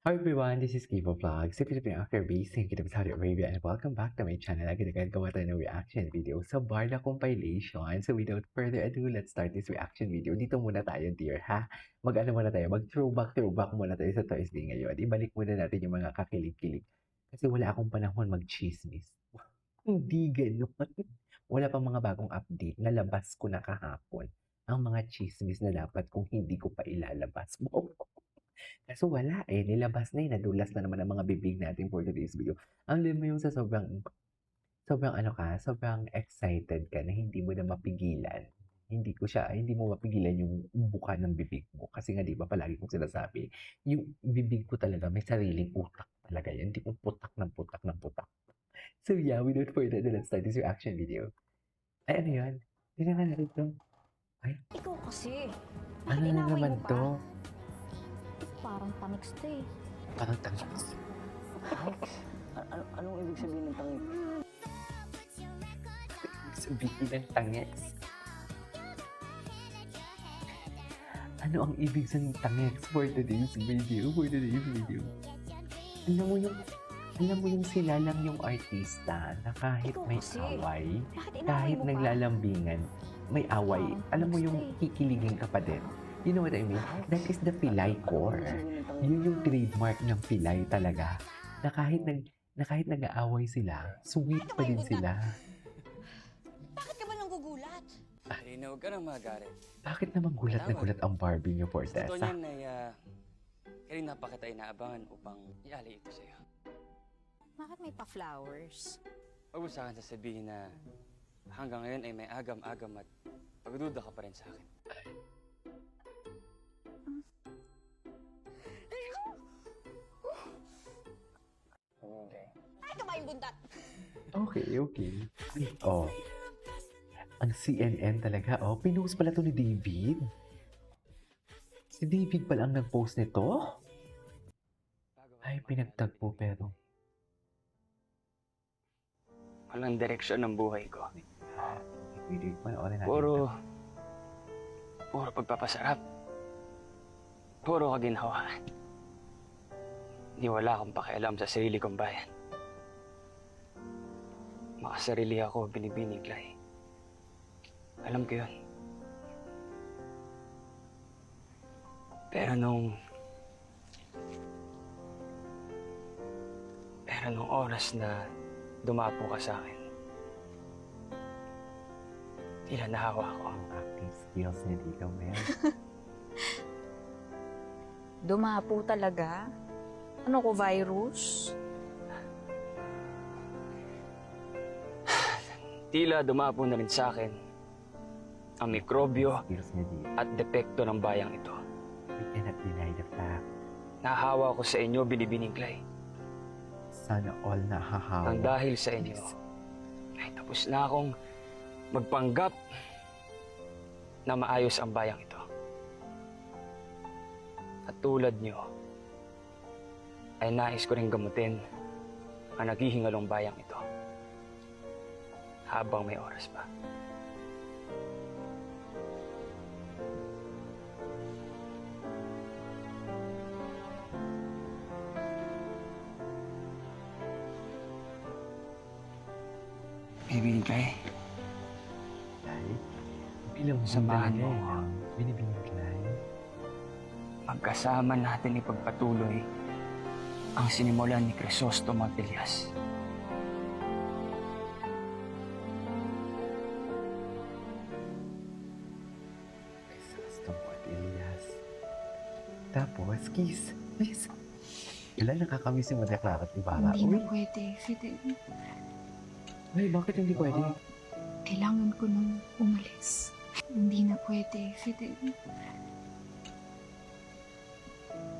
Hi everyone, this is Kivo Vlog, si Philippine actor based in Saudi Arabia, and welcome back to my channel. Again, gawa tayo ng reaction video sa Barda compilation. So without further ado, let's start this reaction video. Dito muna tayo, dear, ha? Mag-ano muna tayo, mag-throwback muna tayo sa Thursday ngayon. Ibalik muna natin yung mga kakilig-kilig. Kasi wala akong panahon mag-chismis. Hindi ganun. Wala pang mga bagong update. Nalabas ko na kahapon ang mga chismis na dapat kung hindi ko pa ilalabas. Kaso wala eh, nilabas na eh, nadulas na naman ang mga bibig natin for today's video. Alam mo yung sa sobrang ano ka, sobrang excited ka na hindi mo na mapigilan. Hindi mo mapigilan yung buka ng bibig mo. Kasi nga di ba palagi kong sinasabi, yung bibig ko talaga may sariling utak talaga yan. Hindi ko putak ng putak ng putak. So yeah, without further ado, let's start this reaction video. Ay, ano yun? Tingnan natin ito. Ay, Ikaw kasi. ano Bakit na inaway naman mo pa? to? Parang tamiks to eh. Parang tangis. Anong ibig sabihin ng tangik? Sabihin ng tangis. Ano ang ibig sabihin ng tangis for today's video? Alam mo yung sila lang yung artista na kahit Ikaw may kasi. away, Bakit inaway kahit mo pa? naglalambingan, may away. Alam mo yung kikiligin ka pa din. You know what I mean? That is the Pilay core. Yun yung trademark ng Pilay talaga. Na kahit nag-aaway sila, sweet pa din sila. Bakit ka ba nanggugulat? Karina, huwag ka nang magalit. Bakit naman gulat na gulat ang Barbie niyo, Sa totoo Fortesa? niyan ay, Karina, pa kita inaabangan upang ialay ito sa'yo. Bakit may pa-flowers? Huwag mo sa akin sasabihin na hanggang ngayon ay may agam-agam at pagduda ka pa rin sa akin. Okay. Ay ka ba yung buntat? Okay. Ay, oh. Ang CNN talaga, oh. Pinost pala to ni David. Si David pala ang nag-post nito? Ay, pinagtagpo pero... Walang direksyon ng buhay ko. Hindi, panoorin natin. Puro pagpapasarap. Puro kaginhawaan. Hindi wala akong pakialam sa sarili kong bayan. Makasarili ako, binibiniglay. Alam ko yun. Pero nung oras na dumapo ka sa akin, tila nahawa ako. Ang acting skills niya dito, Mel. Dumapo talaga? Ano ko, virus? Tila dumapo na rin sa akin ang mikrobyo Skills niya dito. at depekto ng bayang ito. We cannot deny the fact. Nahawa ko sa inyo, binibiniglay. Sana all nahahawa. Nang dahil sa inyo, ay tapos na akong magpanggap na maayos ang bayang ito. At tulad nyo, ay nais ko rin gamutin ang naghihingalong bayang ito habang may oras pa. Bibiniglay. Ay, bilang Samahan mo talaga ako. eh, binibiniglay. Magkasama natin ipagpatuloy ang sinimulan ni Crisostomo Atilias. Crisostomo at Elias. Tapos, kiss. Kiss. Wala, nakakamiss yung Madeklara at Ibarra. Hindi na Uy, pwede, Fidel. ay, bakit hindi pwede? Kailangan ko nung umalis. Hindi na pwede, Fidel.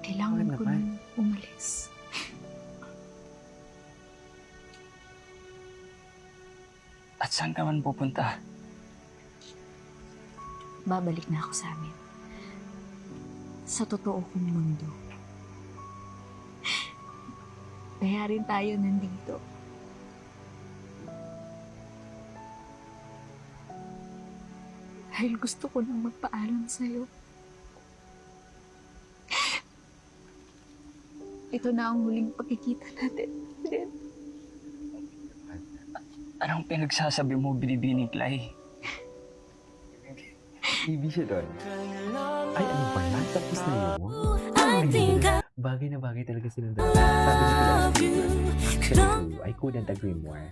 Kailangan Bakit ko naman? nung umalis. At saan ka man pupunta? Babalik na ako sa amin. Sa totoo kong mundo. Kaya rin tayo nandito. Dahil gusto ko nang magpaalam sa'yo. ito na ang huling pagkikita natin. Then, Anong pinagsasabi mo, Binibining Clay? Baby siya doon. Ay, ano ba yan? Tapos na yun? Bagay na bagay talaga silang dalawa. Sabi ni Kuya actually, I couldn't agree more.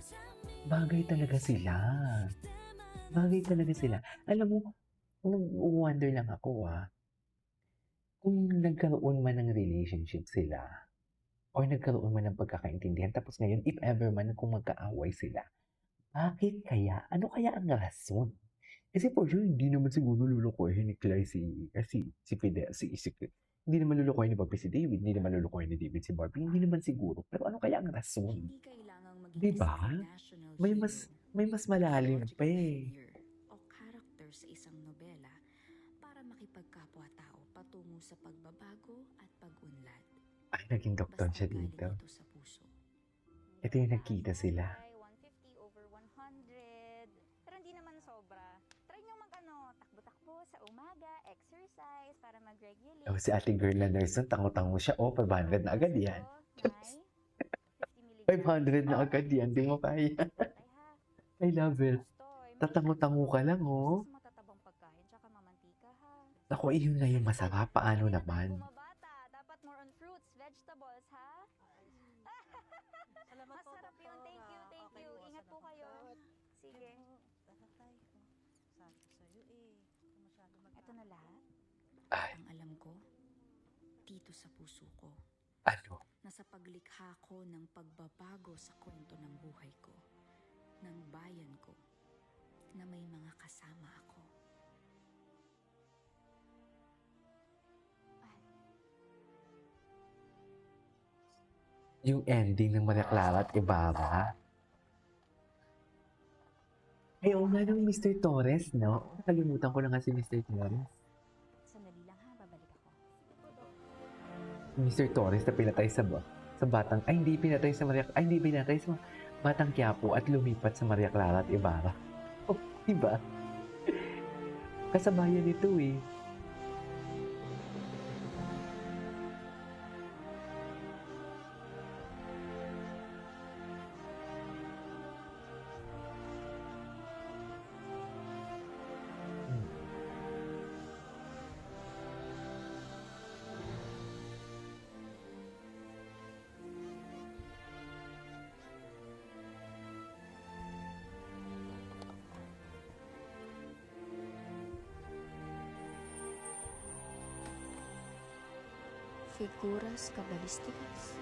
Bagay talaga sila. Bagay talaga sila. Alam mo, nag-wonder lang ako kung nagkaroon man ng relationship sila, or nagkaroon man ng pagkakaintindihan, tapos ngayon, if ever man kung magkaaway sila, bakit kaya? Ano kaya ang rason? Kasi for sure, hindi naman siguro lulukohin ni Clay si Fidel, hindi naman lulukohin ni Bobby si David, hindi naman lulukohin ni David si Barbie, hindi naman siguro. Pero ano kaya ang rason? Hindi kailangang maging Di ba? isang national May hero mas malalim pa eh. figure o character sa isang nobela para makipagkapwa-tao patungo sa pagbabago at pag-unlad. Ay, naging doktor siya galing dito. ito sa puso. Ito yung nagkita sila. 150 over 100. Pero hindi naman sobra. Try nyo takbo-takbo sa umaga, exercise para mag-regulate. Oh, si ate girl na nurse, tango-tango siya. Oh, 500 na agad yan. 500 na agad yan. Di mo kaya. I love it. Tatango-tango ka lang, oh. Matatabang pagkain tsaka mamantika ha. Ako, iyon na yung masarap. Paano naman? Bumabata, dapat more on fruits, vegetables ha. Masarap yun. Thank you. Ingat po kayo. Sige. Ito na lahat. Ay, Ang alam ko, dito sa puso ko, ano? na sa paglikha ko ng pagbabago sa kwento ng buhay ko, ng bayan ko, na may mga kasama ako. Yung ending ng Maria Clara at Ibarra. Ay, oo nga nung Mr. Torres, no? Nakalimutan ko na nga si Mr. Torres. Sandali lang ha, babalik ako. Mr. Torres na pinatay sa batang, ay hindi pinatay sa hindi pinatay sa Batang Quiapo at lumipat sa Maria Clara at Ibarra. Oh, diba? Kasabayan nito eh. Figuras kabalistikas.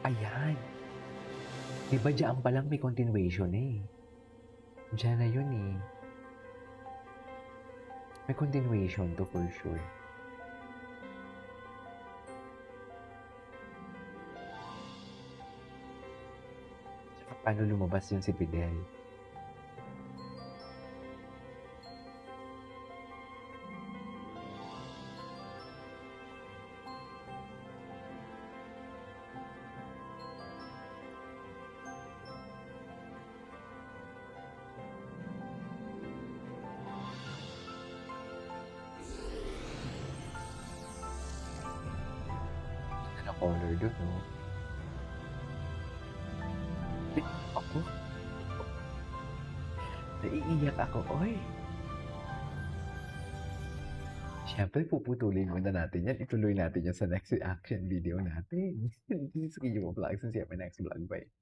Ayan. Diba dyan pa lang may continuation eh. Diyan na yun eh. May continuation to for sure. Tsaka paano lumabas yun si Fidel? Na color doon, no? Eh, ako? Naiiyak ako, oy. Siyempre, puputulin muna natin yan. Ituloy natin yan sa next reaction video natin. This is Kiyo Vlogs and see you in my next vlog. Bye.